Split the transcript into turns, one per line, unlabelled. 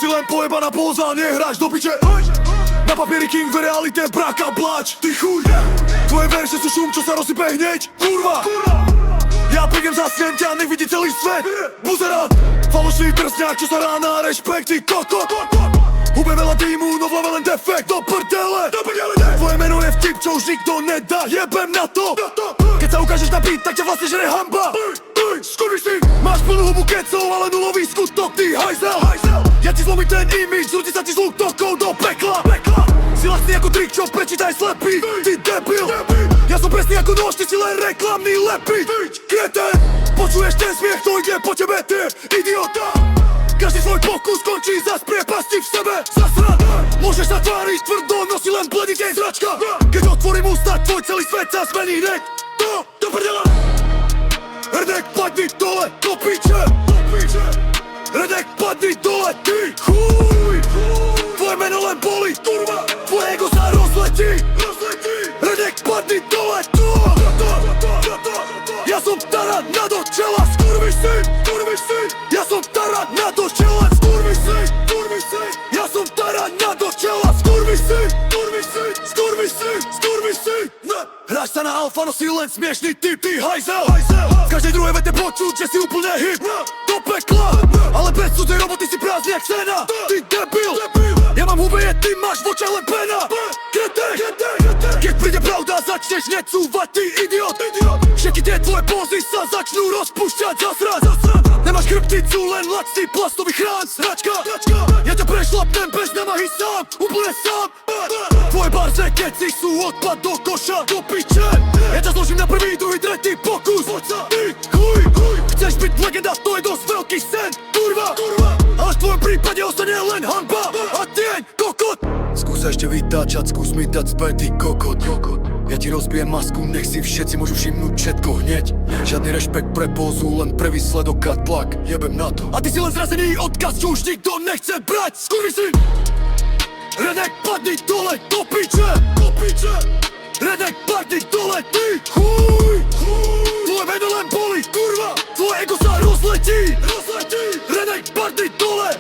si len pojebaná póza, nehráš do piče. Na papieri king, v realite braka bláč. Ty chuj, tvoje verše sú šum, čo sa rozsype hneď. Kurva, ja prídem, zasnem ťa, nech vidí celý svet. Buzerát, falošný drsňák, čo sa rá na rešpekt. Ty kokot, hube veľa týmu, no v hlave len defekt. Do prdele, tvoje meno je vtip, čo už nikto nedá. Jebem na to, keď sa ukážeš na beat, tak ťa vlastne žere hamba. Skurvíš, máš plnú hubu kecov, ale nulový skutok, ty hajzel. Ja ti zlomím ten image, zrúti sa ti z útokov do pekla. Si lacný ako trik, čo prečítaj slepý, ty debil. Ja som presný ako nož, ty si len reklamný lepý. Kreten, počuješ ten smiech, to ide po tebe, ty idiota. Každý svoj pokus končí zas priepasti v sebe. Zasrad, môžeš sa tváriť tvrdo, nosí len bleditej zračka. Keď otvorím ústa, tvoj celý svet sa zmení hneď. Do prdela. Redek, padni dole, do piče. Redek, padni dole, ty chuj. Tvoje meno len boli, kurva. Tvoje ego sa rozletí. Redek, padni dole, ja som tarant na do čela, skurvíš si. Ja som tarant na do čela, skurvíš si. Ja som tarant na do čela, skurvíš si. Hráš sa na alfa, no si len smiešný typ, ty hajzel. V každej druhej vete počuť, že si úplne hip. Do pekla, ale bez cudzej roboty si prázdny jak sena. Ty debil, ja mám hube, ty máš v očiach len pena. Kretek, keď príde pravda, začneš necúvať, ty idiot. Všetky tie tvoje pózy sa začnú rozpúšťať, zasrať. Nemáš chrbticu, len lacný plastový chrán, hračka. Ja ťa prešlapnem bez námahy sám, úplne sám. Tvoje barze keci sú odpad do koša, do piče. Ja ťa zložím na prvý, druhý, tretí pokus. Ty chuj, chceš byť legenda, to je dosť veľký sen, kurva. Ale v tvojom prípade ostane len hanba a tieň, kokot. Skús ešte vytáčať, skús mi dať späť, ty kokot. Ja ti rozbijem masku, nech si všetci môžu všimnúť všetko hneď. Žiadny rešpekt pre pózu, len pre výsledok a tlak, jebem na to. A ty si len zrazený odkaz, čo už nikto nechce brať, skurví si. Redek, padni dole, do piče. Redek, padni dole, ty chuj. Tvoje meno len boli, kurva. Tvoje ego sa rozletí. Redek, padni dole.